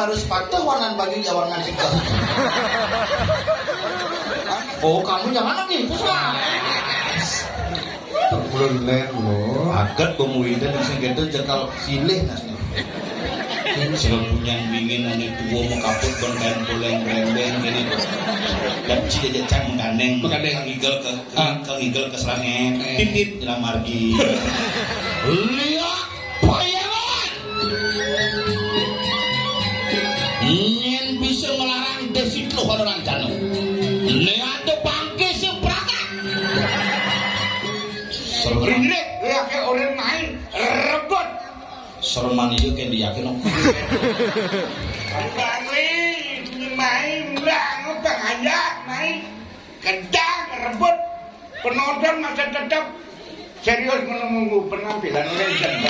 harus patuh warna baju ya warna juga. Oh kamu jangan lagi pusat. Terbulan lo. Agak pemuidan bisa gitu jekal silih nasnya. Selalu punya bingin ane dua mau kaput ban kain boleng rembeng gini. Dan si jajan cang menggandeng ngigel ke serangan. Titit dalam margi. Lihat payangan. Nyen bisa melarang desit lo orang cano. Lihat tuh bangke seberapa. Serem. Ya kayak orang main rebut. Sereman itu kayak diyakin om. Bangli main lah, ngutang aja main. Kencang rebut. Penonton masih tetap serius menunggu penampilan legend.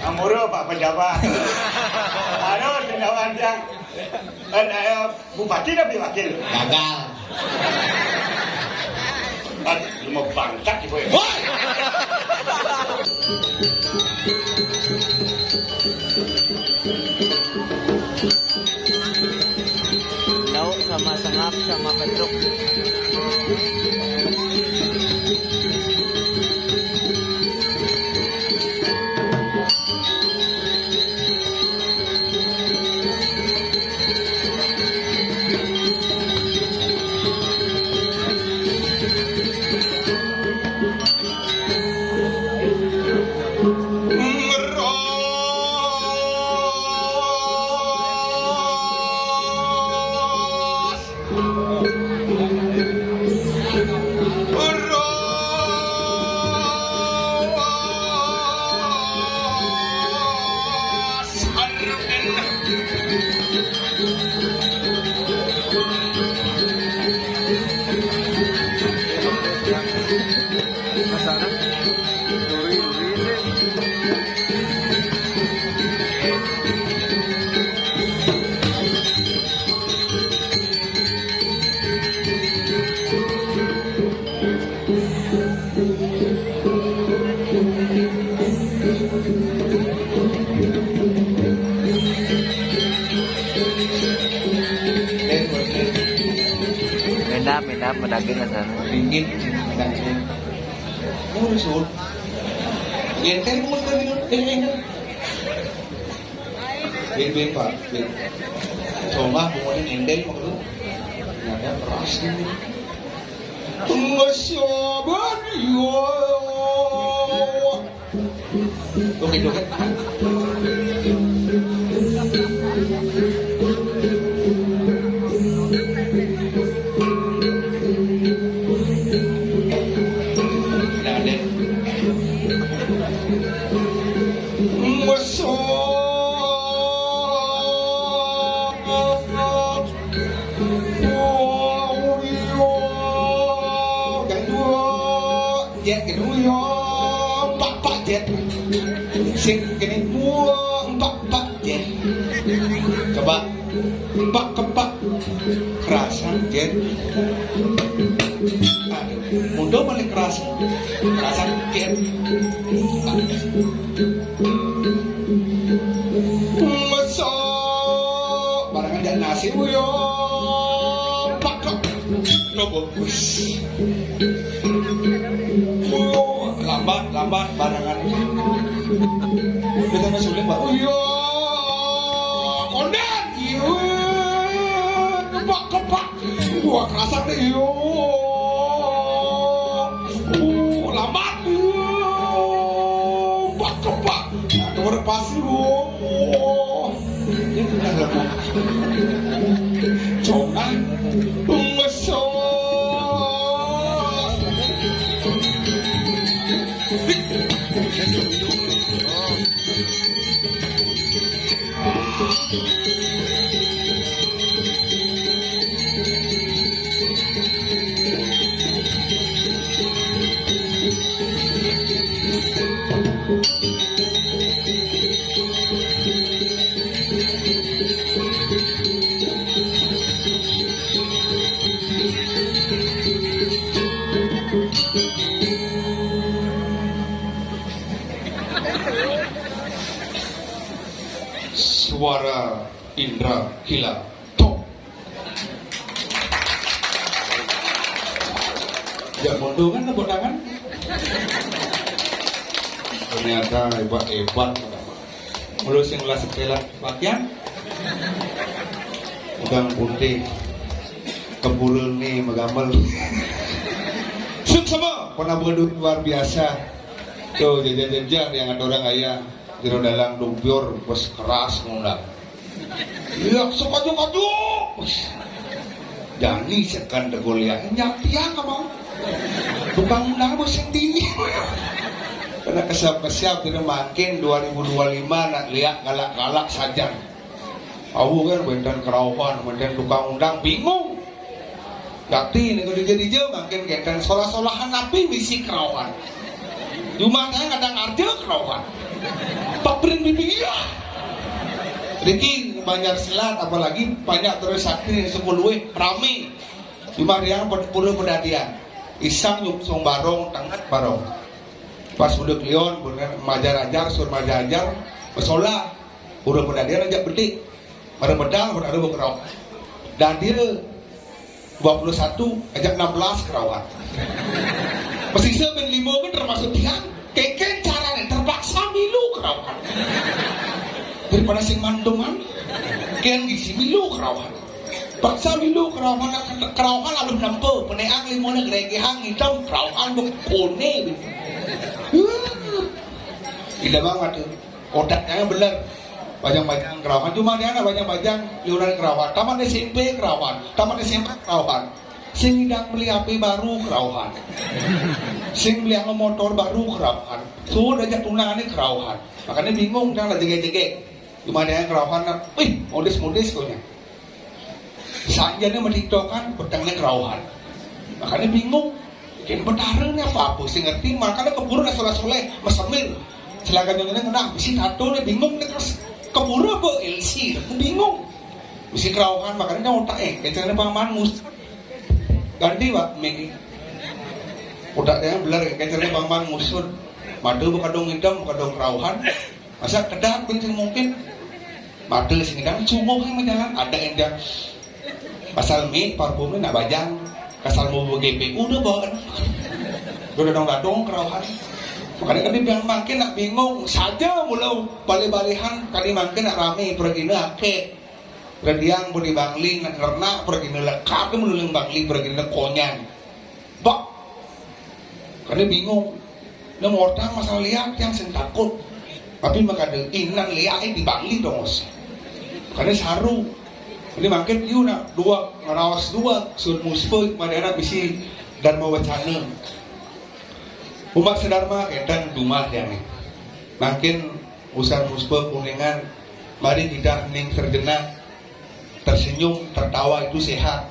Amuro Pak Pejabat. Aduh, sendawan yang Bupati tapi wakil. Gagal. Lu mau bangkat ibu ya? Lauk sama sengap sama petruk. Minap medaging ke sana. Dingin dan sih. Mau risut. Ngenter mau minum. Ben Pak. Coba kemudian endel maksud. Ada keras ini. Tunggu sobat yo. Oke. Sing kene empat jet. Coba kepak kerasan jet. Mundur balik kerasan jet. Masuk barangan dan nasi yo pakok nopo lambat barangan kita sulit Pak. Iya kondet iya kepak gua kerasa deh iya lambat iya kepak keluar pasti ini sudah lemah coba mesok Suara Indra Gila Top. Ya bodoh kan tepuk tangan. Ternyata hebat. Mulus yang lah setelah pakaian udang putih kebulun nih megamel. Suk sama pernah berdua luar biasa. Tuh jajan-jajan yang ada orang ayah jero dalang dumpior bos keras ngundang. Iya suka-suka. Jani sekan degolia nyatiang mau. Tukang undang bos yang dini. Karena kesiap-kesiap tidak makin 2025 nak lihat galak-galak saja. Aku kan benten kerawan, benten tukang undang bingung. Gati nih kalau jadi makin kenten solah-solahan api misi kerawan. Cuma saya kadang arja kerawan. Paprin bibi ya. Riki banyak selat apalagi banyak terus sakti sepuluh rame. Cuma yang puluh pedadian. Isang yuk song barong tangat barong. Pas udah klion, bener majar-ajar, sur majar-ajar, besola, udah pedadian aja bedik, ada pedang, ada berkerau. Dan dia 21, ajak 16 kerawat. Pesisir ben 5 ben termasuk dia, keken caranya terpaksa milu kerawat. Daripada sing mandoman, ken gisi milu kerawat. Paksa milu kerawat lalu nampu, peneang limona geregehang hitam kerawat kone. Tidak banget tuh otaknya bener bajang-bajang kerawan cuma dia anak bajang-bajang liuran kerawan taman SMP kerawan taman SMP kerawan sing tidak beli HP baru kerawan sing beli motor baru kerawan sudah aja tunangannya kerawan makanya bingung jangan jege-jege cuma dia kerawan wih modis-modis konya saja nih mentiktokan petangnya kerawan makanya bingung kan betaranya apa sih ngerti makanya keburu soleh-soleh mesemir silakan yang ngenang mesti tato nih bingung nih terus keburu apa LC bingung mesti kerawakan makanya otak kecilnya paman mus ganti pak Megi otaknya beler kecilnya paman musud madu bekadong hitam bekadong kerawakan masa kedak penting mungkin madu sini kan cungguh yang menjalan ada yang dia pasal mie parfumnya nak bajang kasal mau GP udah bawa udah dong kerawahan makanya kan dia makin nak bingung saja mula balik-balihan kali makin nak rame pergi nak ake rediang boleh bangling nak kerna pergi nak lekat dia mula bangling pergi nak konyan bak karena bingung dia mau orang masalah lihat yang sen takut tapi makanya inan lihat di bangling dong karena saru ini makin you nak dua ngerawas dua sur muspe madara bisi dharma wacana umat sedharma kedan dumah yang makin usar muspe kuningan mari tidak ning terjenak tersenyum tertawa itu sehat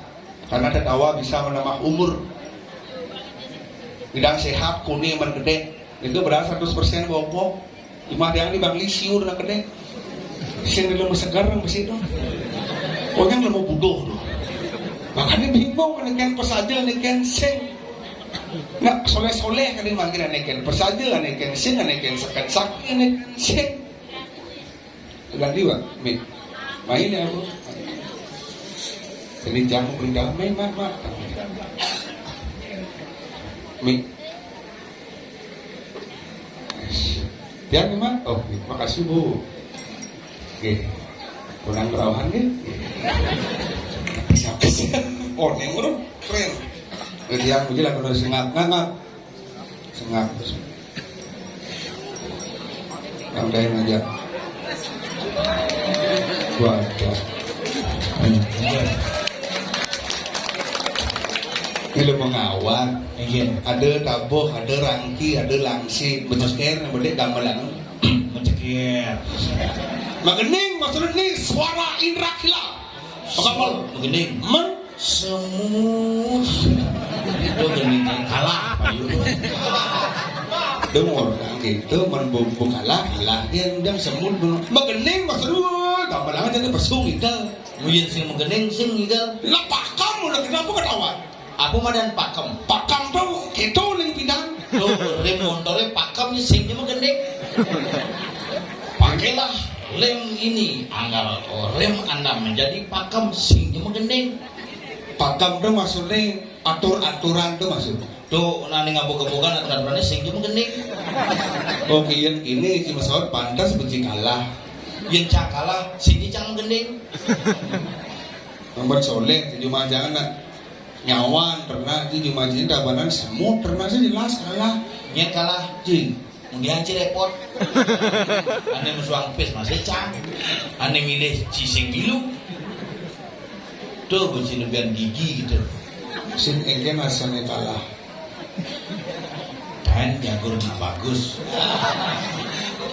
karena tertawa bisa menambah umur bidang sehat kuning mengede itu berasa 100% bobo imah yang di bangli siur nak gede sing di lemah segar yang besi itu orang lemah budoh tuh makanya bingung kan pesaja kan sing nggak soleh-soleh kan dimanggil kan pesaja kan sing kan sekat sakit kan sing ganti pak main ya bro ini jamu berindah main mak dia memang oh makasih bu oke kurang perawahan nih siapa sih oh yang urut keren dia mungkin lah kalau sengak terus yang lain aja gua ada ini lo mengawal ada tabuh ada rangki ada langsi menceker yang boleh gamelan menceker magening maksudnya ini suara Indra Gila apa magening semut itu gening kalah dengar gitu menbumbu kalah dia undang semut magening maksudnya gamelan jadi bersung itu mungkin sing magening sing itu lah pakam udah kenapa ketawa aku mah dan pakam tuh gitu ning bidang tuh rem motornya pakam singnya magening pakailah lem ini anggar rem Anda menjadi pakem sing menggending. Pakam tuh maksudnya atur-aturan tuh maksud. Tuh nani ngabuk-gabukan aturan sing menggending. Oh kian ini si Mas'ud pantas benci kalah. Yen cakalah sing cang menggending. Nomor soleh di Jumat jangan nak nyawan ternak di Jumat ini dabanan semut ternak sih jelas kalah. Yen kalah jing. Kemudian repot. Ane musuang pes masih cang. Ane milih cising bilu. Tuh benci lebihan gigi gitu. Sin engken asalnya kalah. Kain jagur na bagus.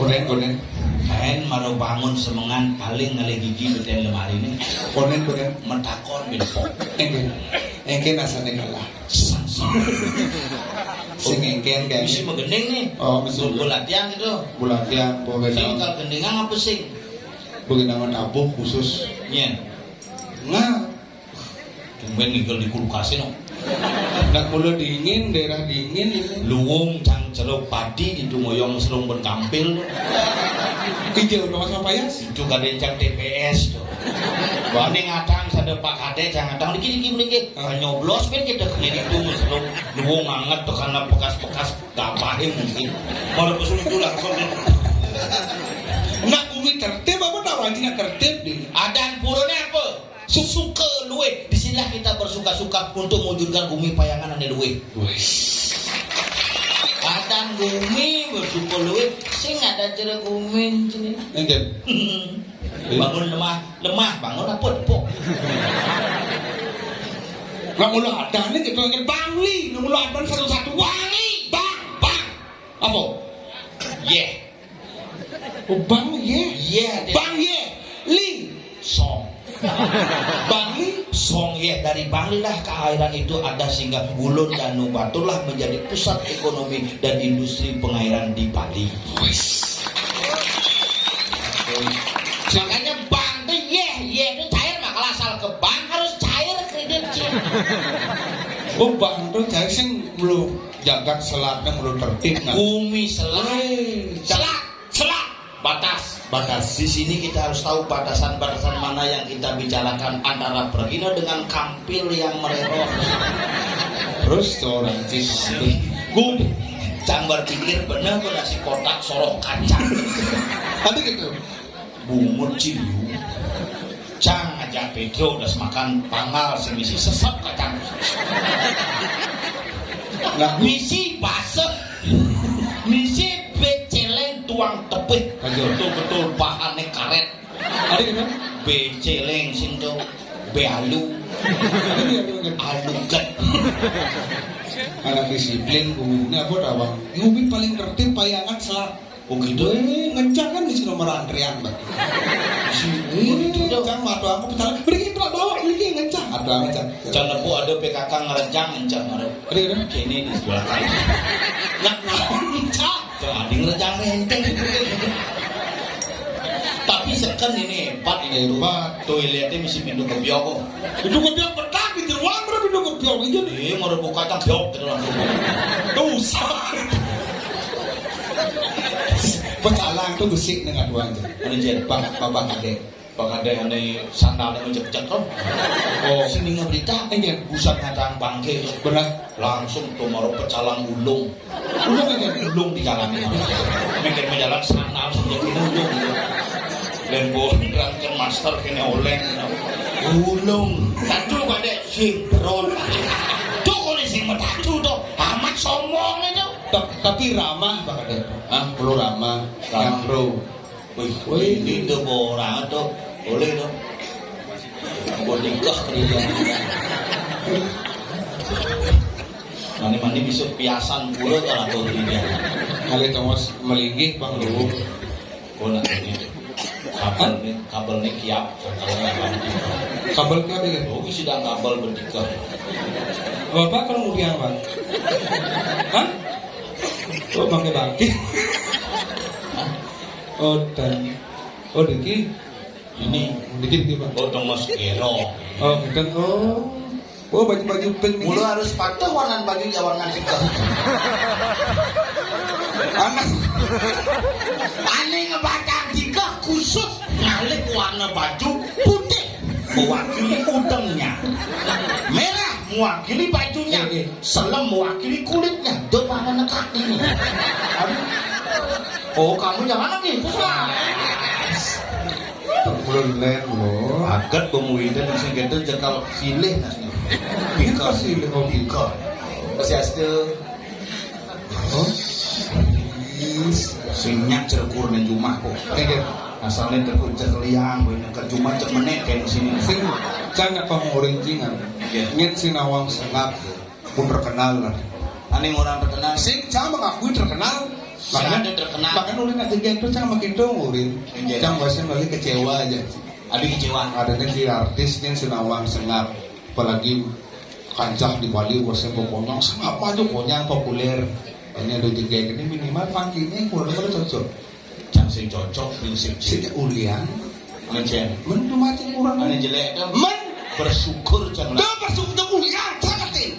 Konen. Kain maru bangun semengan paling ngalih gigi beten lemari ini. Konen. Mentakon binpok. Engken asalnya kalah. Sang. Sing engken kayak Mesti menggending nih. Oh, mesti latihan gitu. Bulatian boleh Sing naon. kalau gendingan apa sing? Boleh naon abuh khusus. Nyen. Nah, Tumben ngigel di kulkasnya no. nak mulu dingin, daerah dingin itu. Luwung cang ceruk padi itu moyong serung ben kampil. Hijau dong sama ya? Itu kadang cang TPS tuh. Banding ngadang sada Pak Kade cang ngadang dikit mliki. Nyoblos ben kita kene itu serung luwung anget tuh karena bekas-bekas gapahe mungkin. Baru kesulit itu langsung. Nak bumi tertib apa tak wajib tertib di? Adan purone apa? Susuke luwe. Disinilah kita bersuka-suka untuk mewujudkan bumi payangan ane luwe. Adan bumi bersuka luwe. Sing ada cara bumi sini. Engken. Bangun lemah, bangun apa tepuk. Nak mulu ada nih gitu engken bangli, nak mulu ada satu-satu wangi, bang. Apa? Yeah. Oh bang ye. Yeah. Bang ye. Ling. Song. Bangli. Song ye dari Bangli lah keairan itu ada sehingga Ulun Danu Batur lah menjadi pusat ekonomi dan industri pengairan di Bali. Makanya bank tuh ye itu cair mah kalau asal ke bank harus cair kredit cing. Oh bang tuh cari sing mulu jagat selatnya mulu tertib nggak? Bumi selat batas. Di sini kita harus tahu batasan-batasan mana yang kita bicarakan antara Bergino dengan Kampil yang mererot. Terus orang sih. Gue cang berpikir bener si kotak sorok kacang. Tadi gitu. Bungut cilu. Cang aja Pedro udah semakan pangal semisi sesep kacang. Nah, Misi basah. Misi beceleng tuang tepih. Betul-betul bahannya karet. ada gitu. Beceleng sinto. Bealu. Aluget. Anak disiplin bumi apa tawang. Bumi paling tertib payangan selat. Oh gitu. Ngencang kan di sini nomor antrian bang. Itu ngencang matu aku pecalang. Beri kita bawa ini ngencang. Ada ngencang. Can nepu ada PKK ngerencang ngencang ngarep. Ada gitu. Kini di sebelah kanan. Nak ngencang. Can adi ngerencang renteng. Tapi seken ini hebat ini Hebat. Toiletnya mesti pintu ke biok kok. Itu kebiok betah di ruang berapa itu kebiok itu nih. Mau buka kacang biok gitu langsung. Dosa. Pecalang tuh gesik dengan doang tuh. Manajer Bapak adek. Ada ane sandalnya menjek-jek kan. Oh, sini ngeberita. Enggak. Pusat ngadang bangke Benar. langsung tuh mau pecalang ulung. Ulung enggak. Ulung di jalan ini. Mikir jalan sandal sejak ini ulung. Lembo rangkaian master kene oleng. Ulung. Tadu pada sinkron. Tuh kalau sing metatu tuh amat sombong itu. Tapi ramah Pak Adek. Perlu ramah. Yang bro. Wih, ini tuh orang tuh boleh tuh. Buat nikah kerja. Mani bisa piasan pula kalau tidak. Kali Thomas melinggih Bang Lu. Bola ini. Kabel nih kiap. Kabel kiap ya? Oh, sedang kabel bertiga. Bapak kalau mau biang Bang? Hah? Oh bangke. Oh dan Diki Ini dikit Bang. oh Thomas Gero. Oh gitu. Oh baju pink. Mulu harus patuh warna baju warna tiga. Anak. Aneh ngebatang tiga khusus ngalik warna baju putih mewakili udangnya, merah mewakili bajunya, selem mewakili kulitnya. Dot mana kaki ini? Oh kamu jangan lagi, Bulan loh. agak pemuidan sing gede jekal silih nasnya. Bika silih oh bika. Kasiaste. Oh. Sinyak cerkur nang rumah kok. Asalnya terkucak liang, banyak cuma cek menek kayak sini. Sing jangan pengurincingan. Ngin sinawang sengap pun terkenal lah. Aneh orang terkenal. Sing jangan mengakui terkenal. Makanya terkenal. Bahkan ulin nanti gitu jangan makin dong ulin. Jangan bahasnya malah kecewa aja. Ada kecewa. Ada si artis yang sinawang sengap, apalagi kancah di Bali bahasanya pokoknya sengap aja pokoknya populer. Ini ada juga ini minimal pangginya kurang cocok. Jangan sing cocok prinsip Si ulian, Mencen. men macam kurang Aneh jelek kan. men Bersyukur jangan. dah bersyukur ulian sangat tin.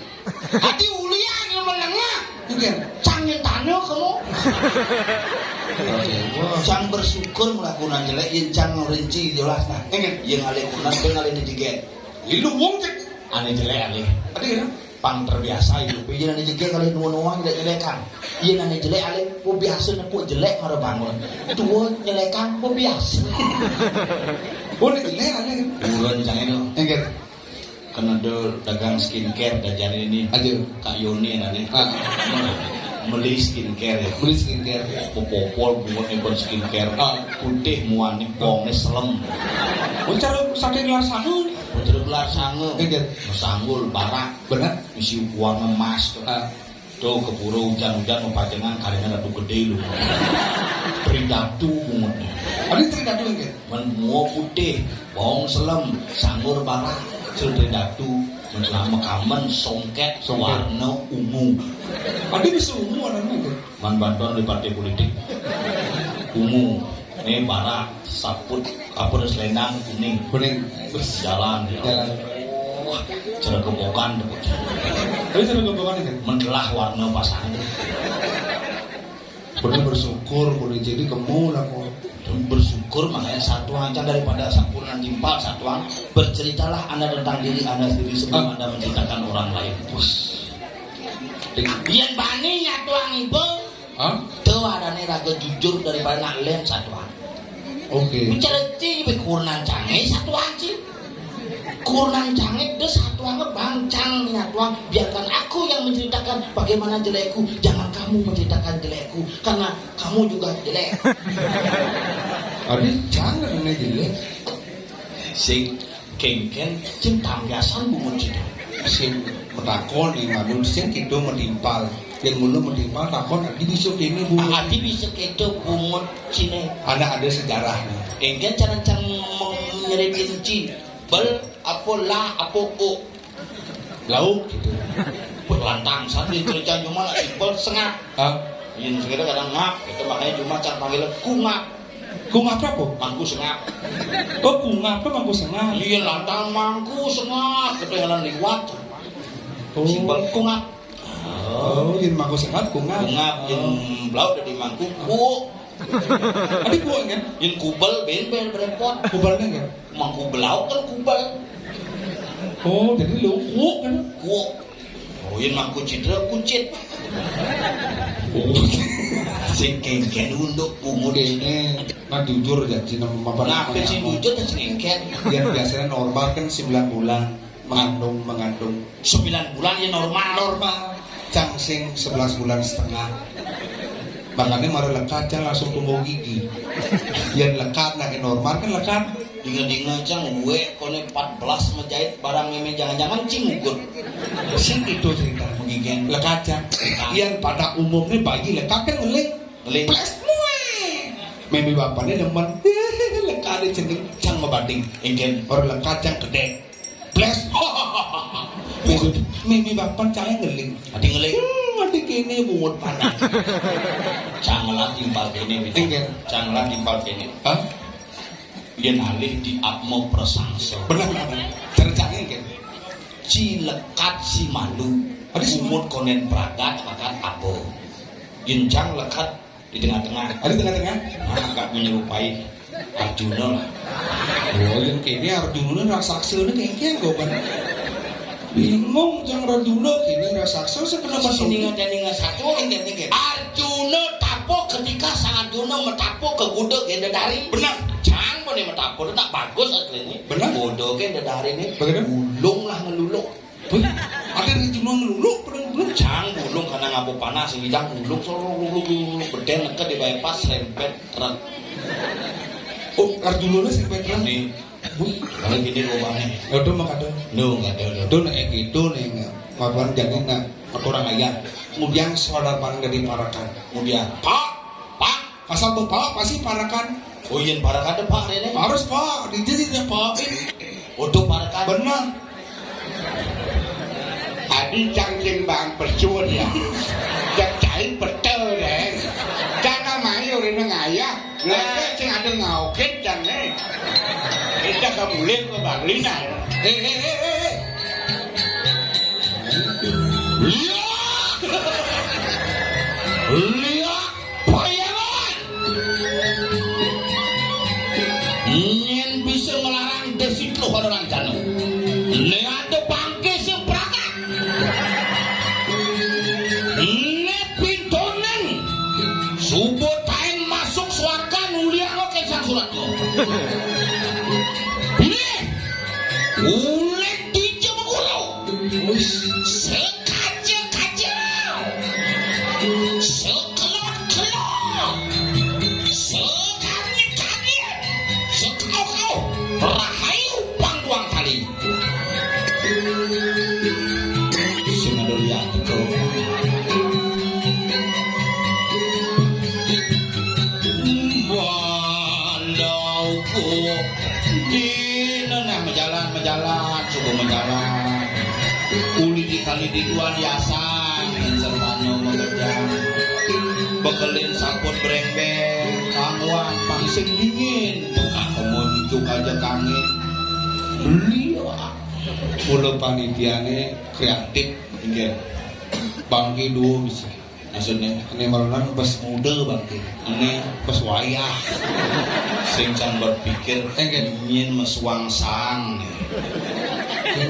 Hati ulian yang menengah. Mungkin Cangin tanah kamu. Cang bersyukur melakukan jelek, yang cang rinci jelas nah. Yang alih kunan, yang alih dijiget. lu wong cek Aneh jelek alih. ada ya? Pang terbiasa itu. Yang alih dijiget kalau nuan-nuan jelek jelekan. Yang alih jelek alih, po biasa nepuk jelek marah bangun. Tua jelekan po biasa. Boleh jelek ada kan? Bukan jangan itu. Enggak Kena ada dagang skincare dan ini. aja. Kak Yoni nanti. Ah, Beli skincare ya. beli skincare. Popol buat nebon skincare. Ah. Putih muani bongnya selem. Oh cara saking gelas sangu. Putri gelar sange. Enggak Sanggul barak. benar. Isi uang emas tuh. Ah, Tuh keburu hujan-hujan mau pajangan karenanya ratu gede lu. Tridatu bungutnya. ada tidak tuh enggak? Menmuo putih, bawang selem, sanggur barak, tridatu, menjelama kamen, songket, warna ungu. Ada bisa ungu ada enggak? Man bantuan di partai politik. Ungu, ini barak, saput, kapur selendang kuning, Kuning jalan. jalan. Wah, cara kebokan deh. Tapi cara kebawan enggak? Mendelah warna pasangan. Boleh bersyukur, boleh jadi kemu lah kok. Dan bersyukur makanya satu aja daripada sempurna timpal satuan. Berceritalah Anda tentang diri Anda sendiri sebelum Anda menceritakan orang lain. Yang bani nyatuang ibu. Ah, Tuh ada nih raga jujur daripada naklen satuan. oke. Bicara ci kurnan canggih satuan ci. Kurnan canggih itu satuan bangcang nyatuan. Biarkan aku yang menceritakan bagaimana jelekku. Jangan kamu menceritakan jelekku karena kamu juga jelek. Ada jangan ini jelek. Sing kengken cinta biasan bungun cita. Sing metakon nih manun sing kita menimpal. Yang mulu menimpal takon adi bisa kini bu. Adi bisa kedo bungun cine. Ada sejarahnya. Enggan cara-cara menyeritin ci. Bel apa la apa o. Lauk gitu. Berlantang sambil cerita cuma lah ibel sengap. Ah, Yang sekarang kadang ngap. Itu makanya cuma cara panggil kungap. kung apa po? Mangku sengap. Oh kung apa mangku sengah? Iya lantang mangku sengap. Kedengaran liwat. Oh, Simbol kungap. oh, yang mangku sengah kung apa? Kungap yang belau dari mangku ku. Ada buah kan? Yang kubel ben berepot. Kubalnya kan? Mangku belau kan kubel. Oh, jadi lauk kan? Kuok. Oh, yang mangku cidra kucit. Oh, Sing kengken untuk bungut. ini nah jujur ya cina apa Nah, si jujur dan sing kengken. yang biasanya normal kan 9 bulan mengandung 9 bulan ya normal. normal cangsing 11 bulan setengah makanya mari lekat can langsung tumbuh gigi yang lekat nah normal kan lekat Dinga-dinga cang gue kone 14 menjahit barang meme jangan-jangan cingugut. sing itu cerita Mengigen lekat can yang pada umumnya bayi lekat kan ngelik Ngelik. plus meme bapaknya demen lekat cenderung cang ngebanding ingin orang lekat cang gede plus meme bapak cang ngeling adi ngelik adik ini bungut panas canglah timpal kene Ingin. canglah timpal kene hah? yen alih di apmo prasangsa Benar caranya kan? ci lekat si malu Ada si umut konen pragat makan apa yen cang lekat di tengah-tengah Ada tengah-tengah? agak menyerupai Arjuna lah. Oh, yang kini Arjuna raksasa ini kayaknya gue bener. Bingung jangan Arjuna kini raksasa sekenapa Sini ngajani satu ini. Arjuna tapo ketika sang Arjuna metapo ke gudeg Gendadari. Benar. Jang boleh metapo itu tak bagus aslinya. Benar. Gudeg Gendadari ini. Bagaimana? Gulung lah ngeluluk. Ada Arjuna ngeluluk, belum. Jang gulung karena ngapu panas ini jang gulung solo gulung beden neket di bypass rempet truk. Oh, Arjuna sih bener. Nih, kalau gini rumahnya. Udah makanya. No, nggak ada. Itu nih gitu nih, maupun jadi nak orang ayah. Kemudian saudara pandang dari parakan. Kemudian, Pak, Asal tuh Pak pasti parakan. oh iya parakan deh Pak ini. Harus Pak, dijadinya Pak. Untuk parakan. Benar. Adi cangking bang percuan ya. Jak cair betul deh. Jangan mayu ini ngayah. Nggak sing ada ngauket jangan. Kita kemulin ke Bang Lina. Lihat bayangan. Ingin bisa melarang desit lo orang jano. Lihat bangke seberangkat. Lihat pintonen. Subuh tain masuk suarga nulia lo kesang surat lo. Lihat. Ulet di Jemegulu. Sekaja-kaja. Sekelot-kelot. Sekanyet-kanyet. Sekau-kau. Rahayu pangguang kali. Sing ada lihat itu. Bandauku di nenah menjalan, subuh menjalan. Uli dikali di dua biasa, sertano bekerja. Bekelin saput breng-breng, kangwan, pangsing dingin. Kamu dicuk aja kangin. Lihat. Ulah panitiane kreatif. Enggak. Bangki dua bisa. Maksudnya Ini malunan pas muda bangki. ini Pas wayah. sing can berpikir ingin mesuangsang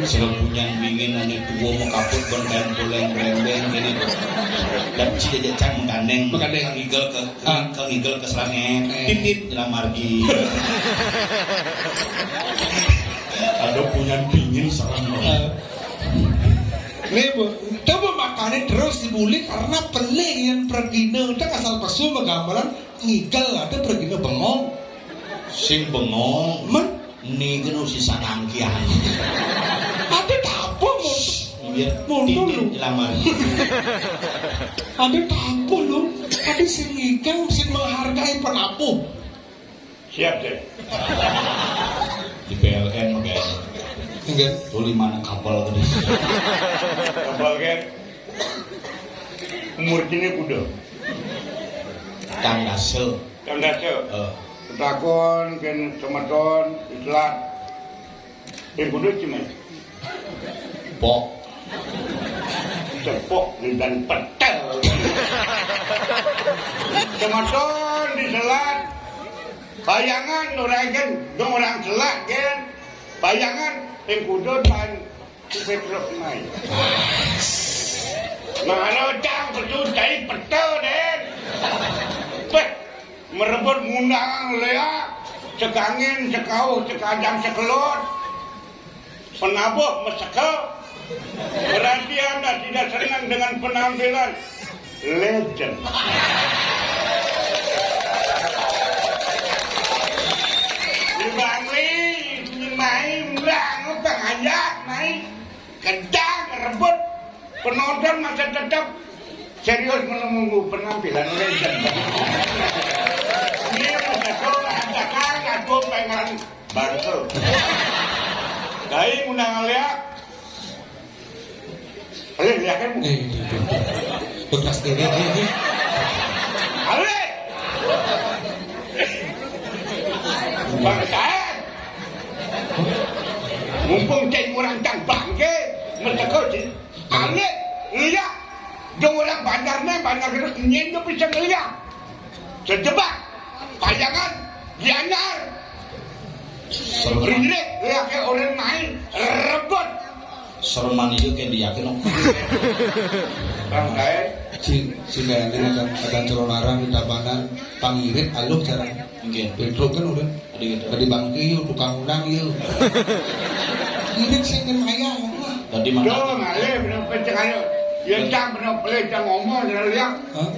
sila punya bingin ane tua mau kaput ban kain poleng breng ini dan si jajan cang menggandeng kang igel ke serangan titip dalam margi ada punya bingin serang Nih bu, coba makannya terus dibuli karena pelik yang pergina. Kita asal pesu menggambaran ngigal ada pergina bengong. sing bengong nih kan sisa nangkian Ada tapo biar Mundur lu. titip dalam margi Ada tapo loh. Ada sing ngigal, sing menghargai penapu. Siap deh. di PLN makanya Enggak. tuh mana kapal gede Kapal kan. Umur kini kuda. kang dasel Tanda se. Ketakon kan semeton islat. Kuda cuma pok cepok dan petel. Semeton diselat. Bayangan orang kan, dong orang selat kan. Bayangan kuda dan petrol main. Mana cang berjutai petel deh. Merebut mundang leak, cekangin, cekau, cekadang, cekelot, penabuh, mesekel. Berarti Anda tidak senang dengan penampilan legend. Dibangli, main, berang, pengajak, main, kencang, merebut. Penonton masih tetap serius menunggu penampilan legend. Ini masuk adakan aku pengen bantu. Dari undang lihat. Ayo lihat kan? Bekas ini. Ayo. Bang saya. Mumpung cek orang cang bangke, mentekau sih. Ayo lihat. Dong orang bandar itu bisa ngeliat. Sejebak. Bayangan Dianyar. Serman Rindik ya kayak orang main rebut. Serman itu kayak diyakin dong. Bang kae si Nenek akan celonarang di tabanan pangirit aluh caranya Mungkin. Pedro kan udah Ada gitu. tadi bangki yuk tukang undang yuk irit sih kan ayah Tadi do mana? ngale bener penceng ayo. Ya cang bener pelecang ngomong jangan lihat. hah?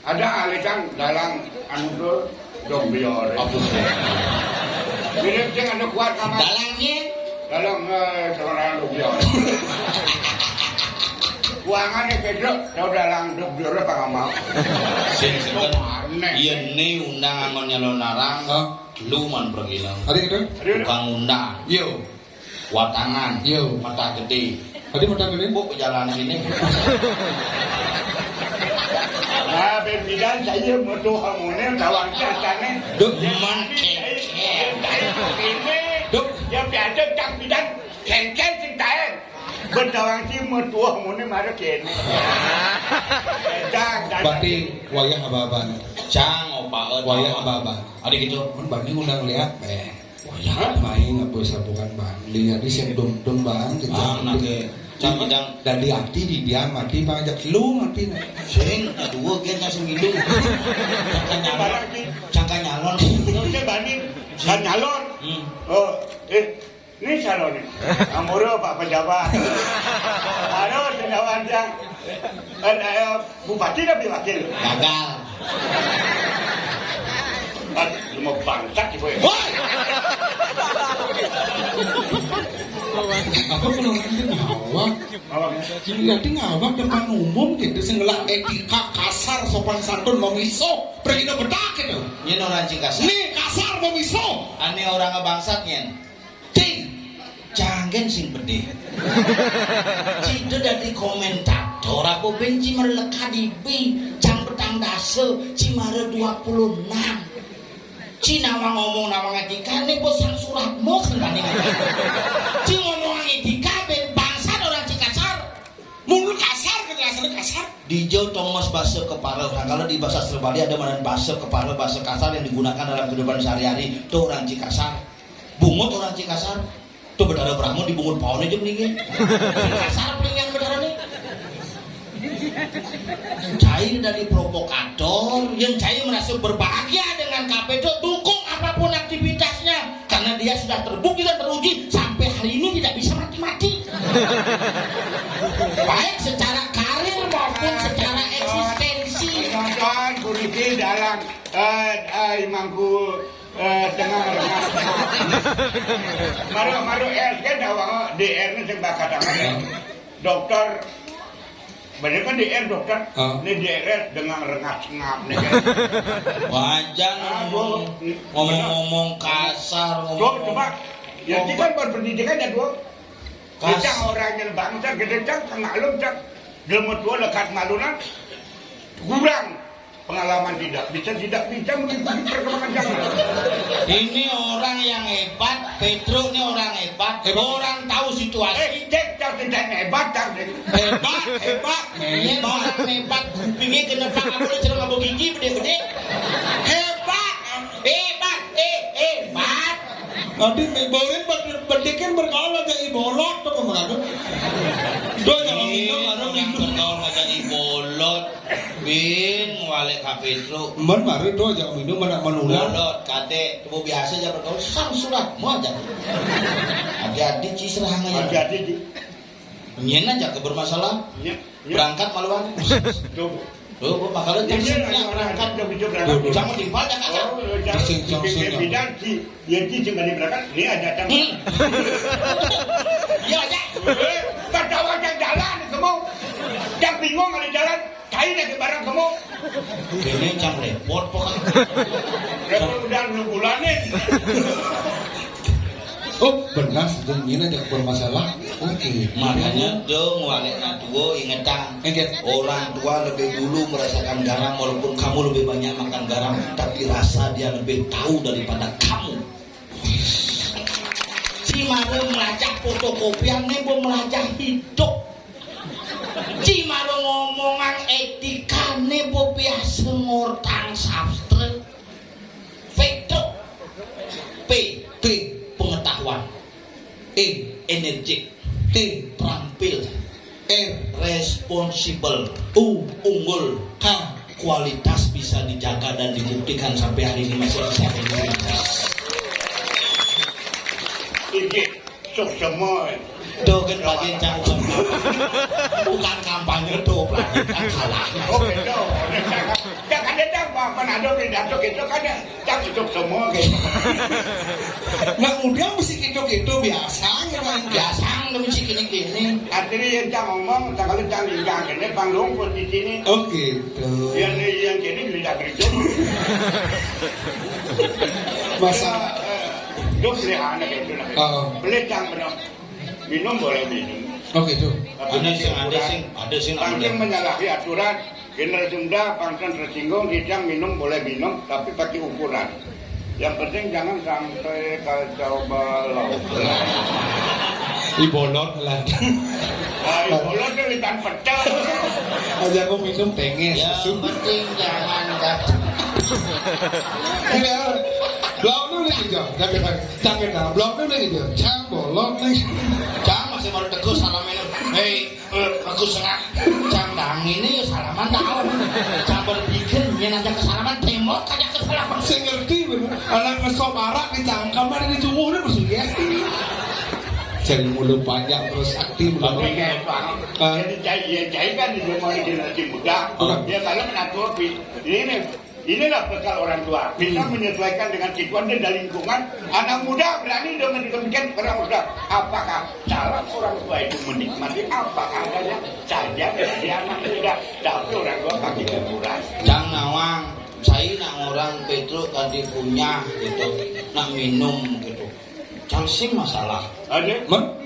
Ada alisan dalam anu tuh dong biar. Apa sih? Mirip ceng ada kuat kamar. Dalangnya Dalam seorang dong biar. Uangannya Pedro, tau dalang dong biar apa nggak mau. sing kan Aneh. iya nih undang angon nyalon narang Hah? lu man pergi lah Ada itu? tukang undang Yo, watangan Yo. mata gede ada mata gede? bu perjalanan ini Nah, berbidan saya metu hamunnya kawan katanya. Duh, man Duh. Ya biasa cang bidan kengkel sing taen. Berdawang si metu hamunnya marah kene. Cang, berarti wayah abah-abah cang opa wayah abah-abah ada gitu kan banding undang lihat wayah main apa sabukan bang lihat di sing dom bang bang nake cang bidang dan di hati di dia mati pajak lu mati sing aduh gen sing gitu cangka nyalon barang ki. cangka nyalon Saya banding kan nyalon. hmm. Oh, ini calon nih. Amuro Pak Pejabat. Ano senawan yang bupati tapi wakil. gagal Lu mau bangsat ibu ya. apa kalau nanti ngawak nanti ngawak depan umum gitu sing ngelak etika kasar sopan santun mau miso pergi ke bedak gitu nyen orang Cikasar nih kasar mau miso ane orang ngebangsat nyen cing janggen sing pede cido dari komentator aku benci merleka di bi jam petang dase cimare 26 Cina ngomong nawang etika nih bos sang suratmu sendiri Ci ngomong etika ben bangsat orang Cikasar mulu kasar kejelasan kasar di Jawa Thomas bahasa kepala orang kalau di bahasa Serbali ada mana bahasa kepala bahasa kasar yang digunakan dalam kehidupan sehari-hari itu orang Cikasar bungut orang Cikasar tuh berdarah Brahmo dibungut pohon aja pelingin Cikasar pelingin berdarah nih Cai dari provokator yang Cai merasa berbahagia dengan KPD dukung apapun aktivitasnya karena dia sudah terbukti dan teruji sampai hari ini tidak bisa mati-mati baik secara karir maupun secara eksistensi Nonton kuriki dalam imangku tengah maru kan dawang DR ini sing bakal dokter bener kan DR dokter ini DR dengan rengap-ngap nih kan wajan ngomong-ngomong kasar coba ya kita kan berpendidikan ya dua kita orangnya bangsa gede cang maklum cang gelmut dua lekat malunan kurang pengalaman tidak bisa mengikuti perkembangan zaman. ini orang yang hebat Pedro ini orang hebat orang tahu situasi Cek cang tidak hebat cang hebat ini orang hebat kupingnya kenapa kamu udah cerita ngabuk gigi gede-gede hebat nanti boleh pendidikan bergaul aja ibolot tuh kemana doa jangan minum baru minum bergaul aja ibolot bin wale Pedro baru doa jangan minum mana menular bolot kate tubuh biasa aja bergaul sang surat mau aja hati-hati ci serang aja hati-hati nyen aja kebermasalah berangkat maluan tuh makanya tersinya berangkat jangan dipada kakak bidang ya jangan berangkat ini ada cang iya aja kata orang jalan kamu yang bingung ada jalan kain ke barang kamu ini cang repot pokoknya repot udah 6 bulan nih oh benar ini aja bermasalah oke makanya dong wale tua ingetang orang tua lebih dulu merasakan garam walaupun kamu lebih banyak makan garam tapi rasa dia lebih tahu daripada kamu Cimaro melacak fotokopian nebo melacak hidup Cimaro ngomongan etika nebo biasa ngortang sastra Vedo energik. T, Terampil. R, Responsible. U, Unggul. K, Kualitas bisa dijaga dan dibuktikan sampai hari ini masih bisa berkualitas. Ini sok semua. Tuh kan bagian cakap. Bukan kampanye tuh pelanjutan salah. Oke dong. Jangan ada penado pidato gitu kan cak sok semua gitu. nah udah mesti gitu-gitu biasa ya kan Biasa nggak mesti gini-gini. Artinya yang cak ngomong kalau cak linjang ini panggung di sini. oh gitu Yang ini tidak kerja. masa Dok beli anak itu lah. Beli cang benar. Minum boleh minum. oh gitu Ada sih Pangking menyalahi aturan. Generasi Sunda pangking tersinggung, tidak minum boleh minum, tapi pakai ukuran. Yang penting jangan sampai kacau balau. Ibolot lah Bolot itu litan pecel. aja aku minum tenges Yang penting jangan blok dulu gitu jangan dah blok dulu gitu cang bolot nih Cang masih mau teguh salamin. Hei, teguh sengak. Cang dang ini salaman tahu. Cang berpikir nyen aja kesalaman tembok aja kesalaman. saya ngerti bener anak ngesop arak dicangkam ada di jumuh udah bersugesti jadi mulut panjang terus aktif Tapi kayak Bang, jadi cai kan di rumah generasi muda. Dia kalau menghadapi inilah bekal orang tua. Bisa menyesuaikan dengan situasi dan lingkungan. Anak muda berani dengan demikian orang muda. Apakah cara orang tua itu menikmati apa adanya saja dari anak muda. Tapi orang tua pakai ukuran. Cang nawang, saya nak orang Petro tadi punya gitu, nak minum gitu. Cang sing masalah. Ada?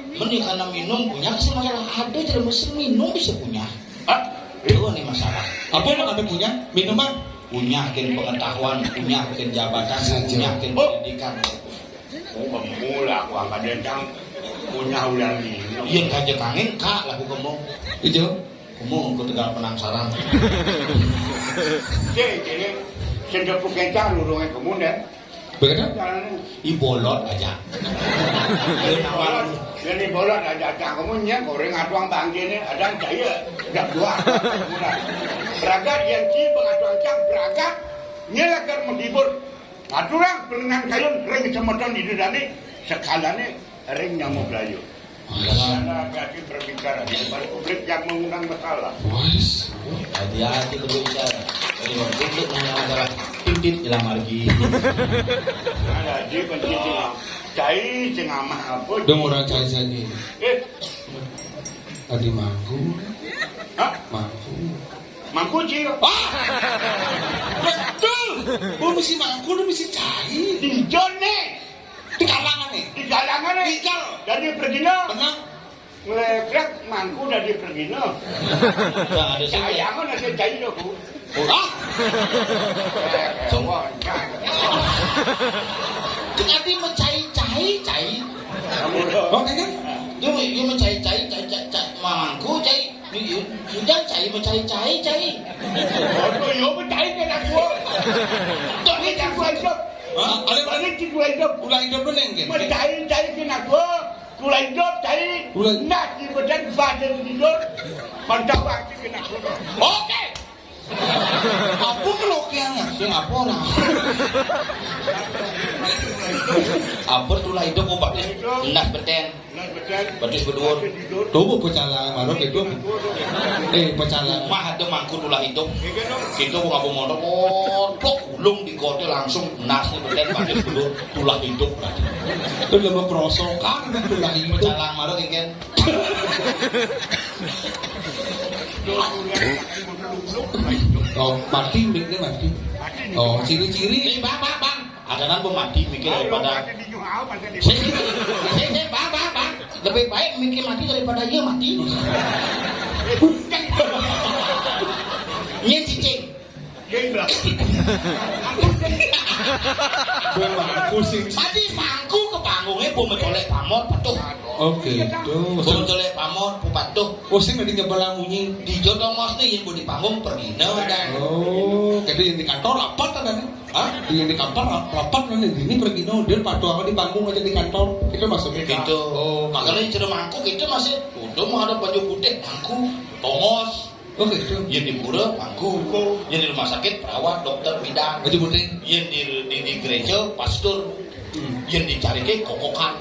Mending karena minum punya sih masalah. Ada tidak mesti minum bisa punya. Hah? Itu nih masalah. apa yang ada punya minuman Punya kin pengetahuan, punya kin jabatan, punya kin pendidikan. Pemula aku angkat dendang punya ular minum. Iya kaje kangin kak laku kamu. hijau Kamu aku tegal penangsaran. Jadi sendok kencang lurungnya kemudian. bagaimana Ibolot aja. Jadi bolot aja kamunya goreng atuang bangke ini ada jaya enggak dua. Beragam yang ci pengatuan cang beragam nyelakan menghibur. Aturan penengan kayun ring kecamatan di dani sekalane ring nyamuk layu. Karena kaki berbicara di depan publik yang mengundang masalah. wes Hati-hati berbicara. Untuk mengajar titit hilang lagi. Ada di pencinci cai cengamah apa? dong orang cai saja tadi mangku Hah? mangku Mangku cil. betul oh mesti mangku lu mesti cai Di jone. di kalangan nih Di galangan nih. Dari pergino. benar Ngelekrak mangku dari pergino. Jangan ada sih. Cayangan ada cai lo bu. Semua. Tadi mencai-cai. oh kan Dia mencai-cai mangku cai. Sudah cai mencai-cai. Oh yo mencai kan aku. Tuh ni tak kuat hidup. ada Balik di kuat hidup. ulah hidup lu neng kan Mencai kan aku. Kuat hidup cai. Nak di badan badan tidur. Pandang waktu kena aku. Oke. apa kelokiannya Yang apa orang? Apa tulah hidup obat ni? Nas beten, batis berdua. tuh pecalang marok itu pecalang Mah ada mangku tulah hidup. Kita pun ngabung mondok, kotok ulung di kote langsung nas ni beten batis berdua tulah hidup. itu lebih kerosokan dan tulah hidup Pecalang marok ingin. oh mati miknya mati oh ciri-ciri Bang. Ada nan mati mikir daripada. Bang. Lebih baik mikir mati daripada dia mati. Nyen cicing. Memang pusing. Tadi mangku ke panggungnya bu mencolek pamor patuh. Oke, Bu mencolek pamor bu patuh. Pusing tadi nyebelah munyi. Di jodoh mos nih yang bu di panggung pergi dan. Oh, jadi yang di kantor rapat kan nih? Hah? Yang di kantor rapat kan ini pergi dia patuh apa di panggung aja di kantor. Kita masuknya Gitu. Oh, Makanya cerita mangku itu masih udah mau ada baju putih mangku, tongos. oh gitu. Yang di pura mangku, yang di rumah sakit perawat, dokter, bidan. Baju putih. Yang di gereja pastor, yang dicari ke kokokan.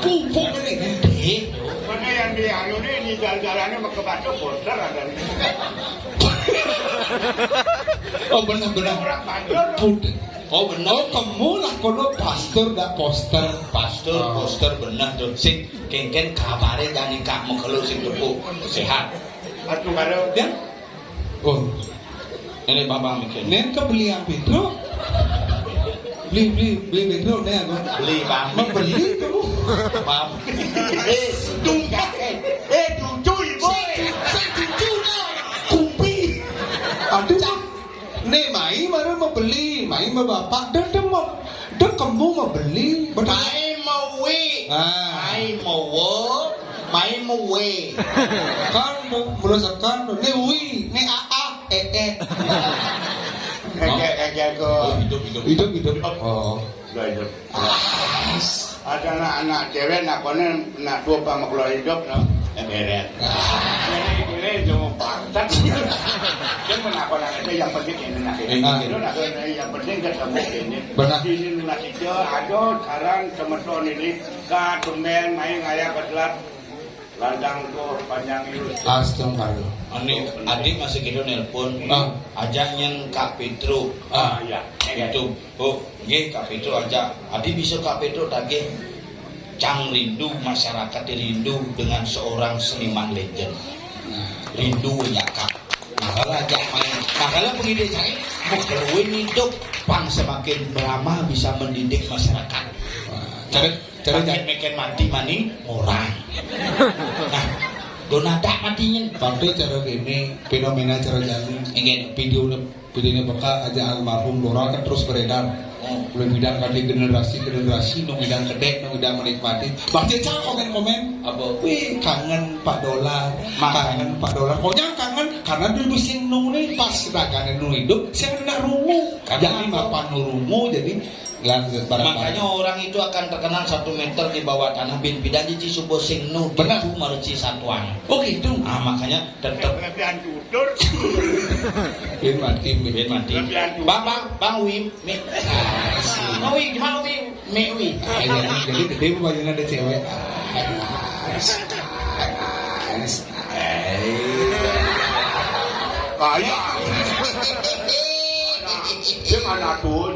Pupuk ini. Mana yang di anu nih di jalan-jalannya mau ke Batu poster ada nih. Oh benar-benar. Orang Bandung. Putih. Oh benar. Oh kamu lah kono pastor gak poster. Pastor, poster benar tuh. Sing kengken kabare dan nikah mengkeluh sing tuku sehat. Atuh karo Ya. Oh, Ini babang mikir. nen kebeli yang Pedro. Beli Pedro nih aku. Beli bang. Membeli kamu. Bang. tunggak cucuy boy. Kumpi. Aduh. Nih mai baru mau beli, mai mau bapak dan kamu mau beli. Mai mau we. Ah. Mai mau wo. Mai mau we. Kan merasakan nih wi, nih Kayak Oh, go. hidup. Oh. Hidup. Ada anak-anak cewek nak kono nak dua pamaklo hidup no. Beret. Ini cuma pantat. Dia menakon itu yang penting ini nak. Itu nak yang penting ketemu ini. Benar. Ini nak itu ada sekarang teman-teman ini kadumen main ngaya ketelat. Landang tuh panjang itu. Astagfirullah. Ani adik masih gitu nelpon. Ah. Ajak yang Kak Petro. Ya. Itu. Oh, nggih Kak Petro aja. Adik bisa Kak Petro tagih. Cang rindu masyarakat rindu dengan seorang seniman legend. Rindu ya Kak. Makanya ajak main. Makanya pendidik saya mau keluin hidup pang semakin lama bisa mendidik masyarakat. Cara Makin mati mani orang. Nah, donada matinya. Waktu cara ini fenomena cara jalan Ingin. videonya bakal aja almarhum Lora kan terus beredar. Mulai bidang kali generasi nung bidang kedek nung bidang menikmati. Baca komen Apa? wih kangen Pak Dolar, kangen Pak Dolar. Pokoknya kangen karena dulu sing nung nih pas dagangan nung hidup saya kena rungu. Jadi mapan rungu jadi lanjut Makanya orang itu akan terkenal 1 meter di bawah tanah bin bidan di Cisubo sing nu Benar. itu maruci satuan. Oh gitu. Ah makanya tetap Lebihan tutur. Bin mati. Bang Wim, mi. Bang Wim gimana Wim? Mi Wim. Jadi gede bajunya ada cewek. Kaya. Dia mana tuh?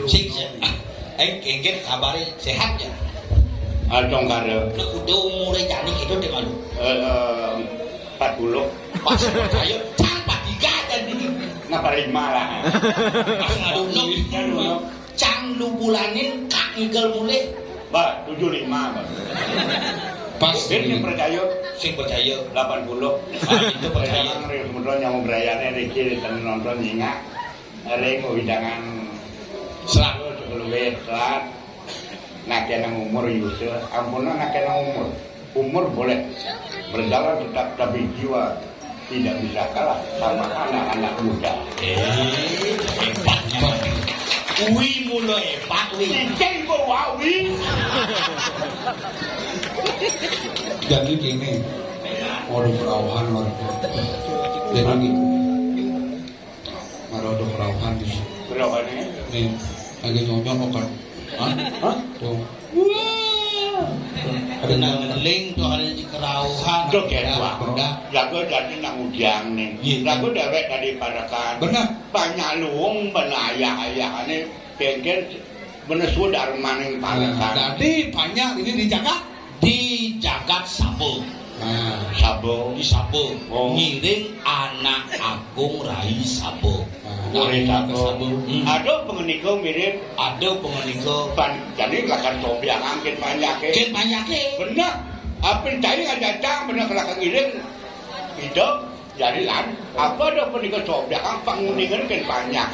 Sik. Kengken kabare sehat ya. Adong karo Lu kudu umure jani gitu deh malu. 40. Pas ayo campak digadan ini. Ngapa 5 lah. Pas ngaduk cang lu bulanin kak ngigel mulai. Ba 75 ba. Pas Ini percaya Sing percaya 80. itu percaya. Kemudian yang berayane iki nonton nyingak. Areng widangan Selang. luwih selat. Nak nang umur itu, ampun nak nang umur. Umur boleh berjalan tetap tapi jiwa tidak bisa kalah sama anak-anak muda. Hebatnya. Ui mulai hebat wi. Cincin bawa wi. jadi gini. Waduh perawahan warga. Jadi gitu. Waduh perawahan di sini. Berapa ini? Nih, lagi nyonyok kan. Hah? Tuh. Ada ngeling tuh ada di kerauhan. Tuh kayak tua. Udah. Lagu jadi nang udiang nih. Lagu dewek dari parakan. Benar. Banyak luung benayah-ayah ini kengken menesu darmaning parakan. Nanti banyak ini dijaga. Di jagat Sabo. Nah, Sabo. Di Sabo. Oh. Ngiring anak Agung Rai Sabo. Boleh Sabo. Ada Ada pengenika mirip pengenika. jadi lakan tobiang angkin banyak. Ken banyaknya. Benar. Apa cari ada datang benar kelakang ngiring hidup jadi lan. Apa ada pengenika tobiang panguningan kan banyak.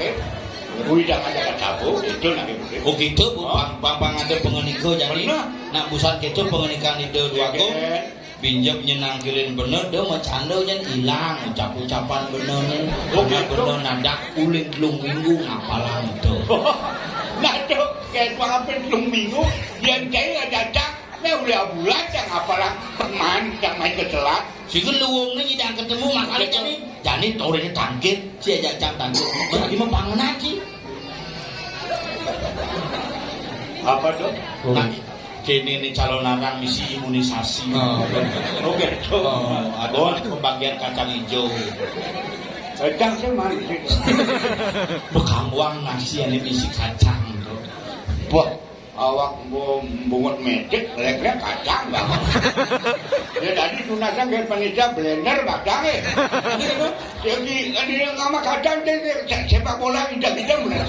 Udah ngajak cabut itu nanti. Oh gitu bu, pang ada pengenikah jadi nak busan gitu pengenikahan itu dua kong pinjam nyenangkilin bener dia macanda nya hilang ucapan bener bener nadak uling telung minggu ngapalang itu. Nadak kayak apa telung minggu dia jaya dadak. Nah udah bulan yang apalah teman yang main kecelak. Si kan luwungnya tidak ketemu makanya jadi torenya tangkit si aja jam tangkit. Berarti mau pangan aja. Apa tuh? Nah, kini ini calon narang misi imunisasi. Oke, tuh. Ada pembagian kacang hijau. Kacang sih mana sih? Bekangwang nasi ini misi kacang. Wah, awak bungut metik, lek-lek kacang banget. Ya tadi tunasnya kayak panitia blender kacang Jadi nama kacang sepak bola tidak benar.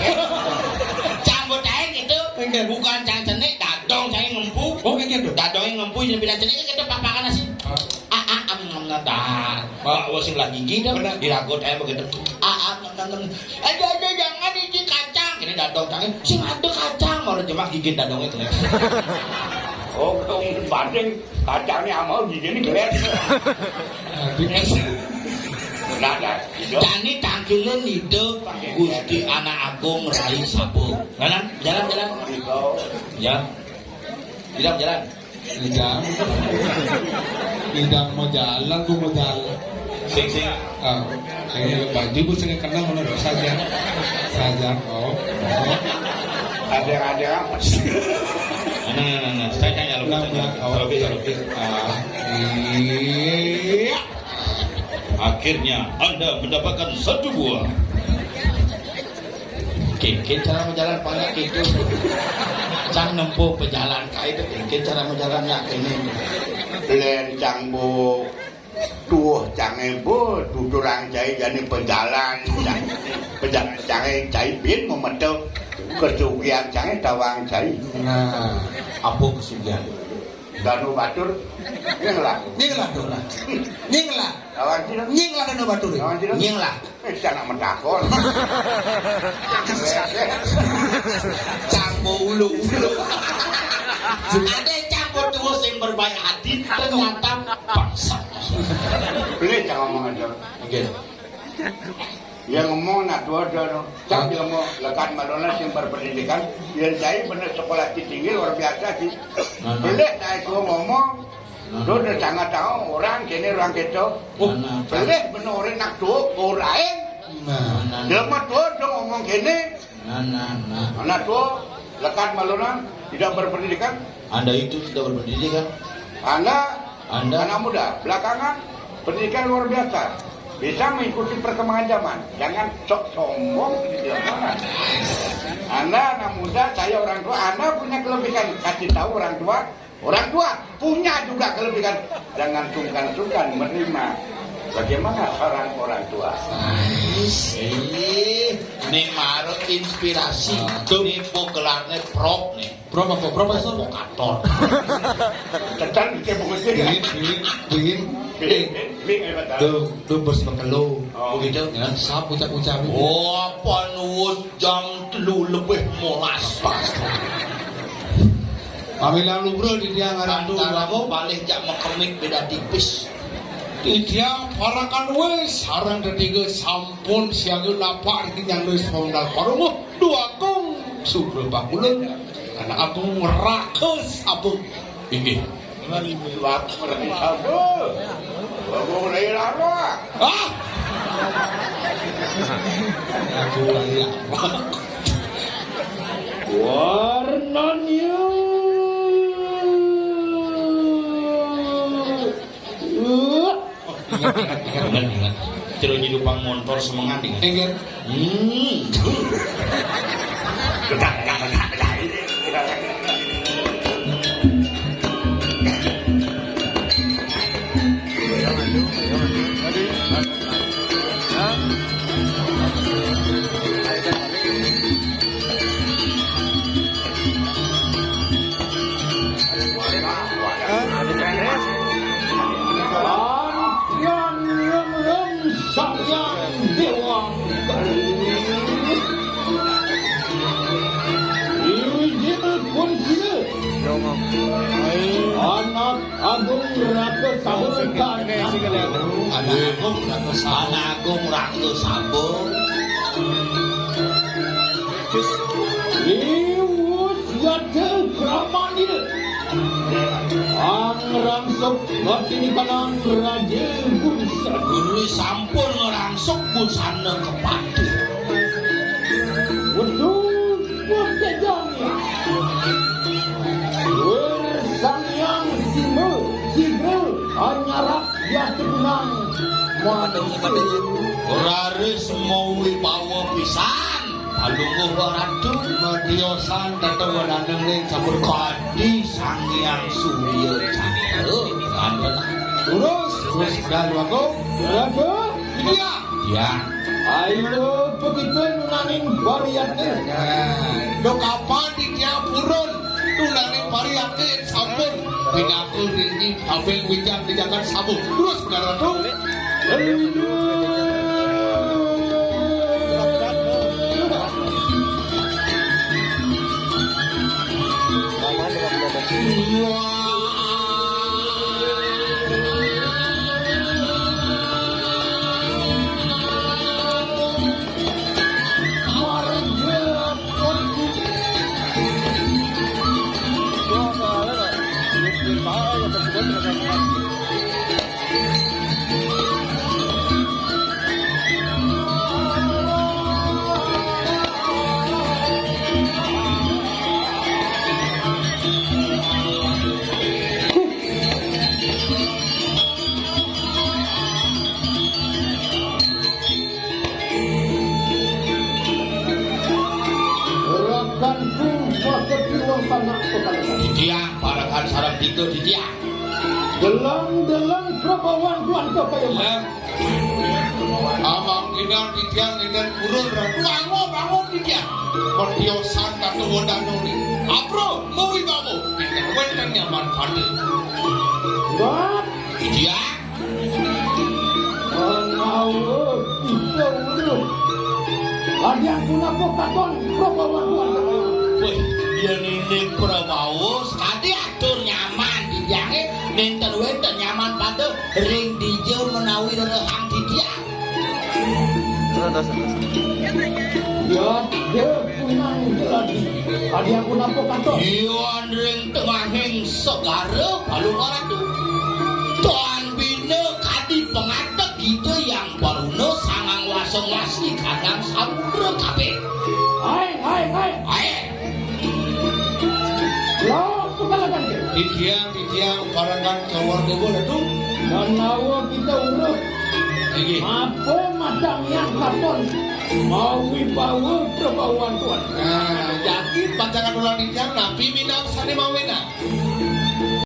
Cambut aja gitu, bukan cang cenik, dadong saya ngempuk. Oh kayak gitu. Dadongnya ngempuk jadi bilang cenik gitu papakan nasi. Wah, sing lagi gigi dah. Diragot aja begitu. Ada jangan ini kacang. Ini dadong cangin. Sing ada kacang mau jemaah gigit dadong itu. Oh, banding kacangnya amal gigi ini gelet. Jani tangkilnya nido Gusti Anak Agung Rai Sabu. Jalan. Ya. Jalan. Tidak mau jalan, gua mau jalan. Sing. Ini baju gua sering kenal mana saja. Oh. Ada apa? Nah. Saya tanya lu. Lebih. Iya. Akhirnya Anda mendapatkan satu buah. Keke cara menjalan banyak itu. Cang nempuh pejalan kait itu keke cara menjalannya ini. Lencang bu, tuh canggih bu, dudurang cai jadi pejalan canggih cai bin memedok kesugihan canggih tawang cai. Nah, apa kesugihan? Danu batur, nyinglah. Awan sih, Nyinglah danu batur. Nyinglah. Sana mendakon. Cambo ulu. Ada cambo tua yang berbaik hati ternyata bangsa. Boleh jangan ngomong aja. Oke. Yang ngomong nak dua cak dia mau lekat Madonna yang berpendidikan yang saya benar sekolah tinggi luar biasa sih. Boleh naik gua ngomong Dua udah sangat tahu orang kini orang gitu. Boleh benar orang nak dua orang. Dia mah dua ngomong kini. Anak dua lekat Madonna tidak berpendidikan. Anda itu tidak berpendidikan. Anda anak muda belakangan pendidikan luar biasa. Bisa mengikuti perkembangan zaman. Jangan sok sombong di mana. Anda anak muda, saya orang tua. Anda punya kelebihan. Kasih tahu orang tua. Orang tua punya juga kelebihan. Jangan sungkan-sungkan menerima. Bagaimana saran orang tua? Ini marut inspirasi. Ini gelarnya prop nih. Prof apa? Profesor? Provokator. Tetan kayak begini. Bing. Tuh bersebekelo. Begitu. Ya, sap ucap-ucap. Oh, apa nuwun jam 3 lebih molas pas. Pamilang lubro di dia ngaran tuh Antara balik jak mekemik beda tipis. Di dia parakan wes sarang ketiga sampun siaga lapak yang nulis pemdal parunguh dua kong subrul bakulen anak aku ngerakes abung Iki. Waktu mereka Aku mulai lama. Aku lagi Warnanya Ingat. Terus di lubang motor semangat ingat. ingat Jongok. Anak Agung Ratu Sabun Anak Agung Ratu Sabun. Liwus Yadil Kramanil Angrangsuk Ngatini Kanang Rajil Bunsan Guru sampun ngerangsuk busana kepati. Wedul Putejani Wersanyang Simel Anyarak Yatunang Manusia Raris mau wibawa pisan. Alungguh ratu mediosan tetewenaneng ning campur kadi Sang Hyang Surya Candra. Terus dan waktu Raga dia. Ya, Ayo begitu nunaning variate Do kapan dia purun tunane variate sampun pinakul ringi kabel wijang dijakan sabun. Terus saudara tuh dia parakan sarang tiga di dia. Delang Prabawan Tuanto kayo amang kinar dikian dengan purun bangun dikian mediosan tetewenaneng apro mau wibawa dengan wenten nyaman padi. Wat Dia Anawo Ito ulo Adyan kuna po katon Prabawan Tuanto wih, ya ini Prabawa sekali atur nyaman di diange nenten wenten nyaman pada ring dijel menawi rehang di dia. Terus. Ya dia punang lagi Adyan kuna po katon Iwan ring tengahing segara balu ratu. Tuan bina kadi pengatek gitu yang baruno sangang waseng-wasi kadang samudra kabeh. Hai Ae, Lo pekalakan ke Dikian barangan kawar dewa itu. Anawo kita urut Iki. apa macam yang katon mau wibawa Prabawan Tuan Nah, jadi panjangan ulang dikian nabi minang sani mawena.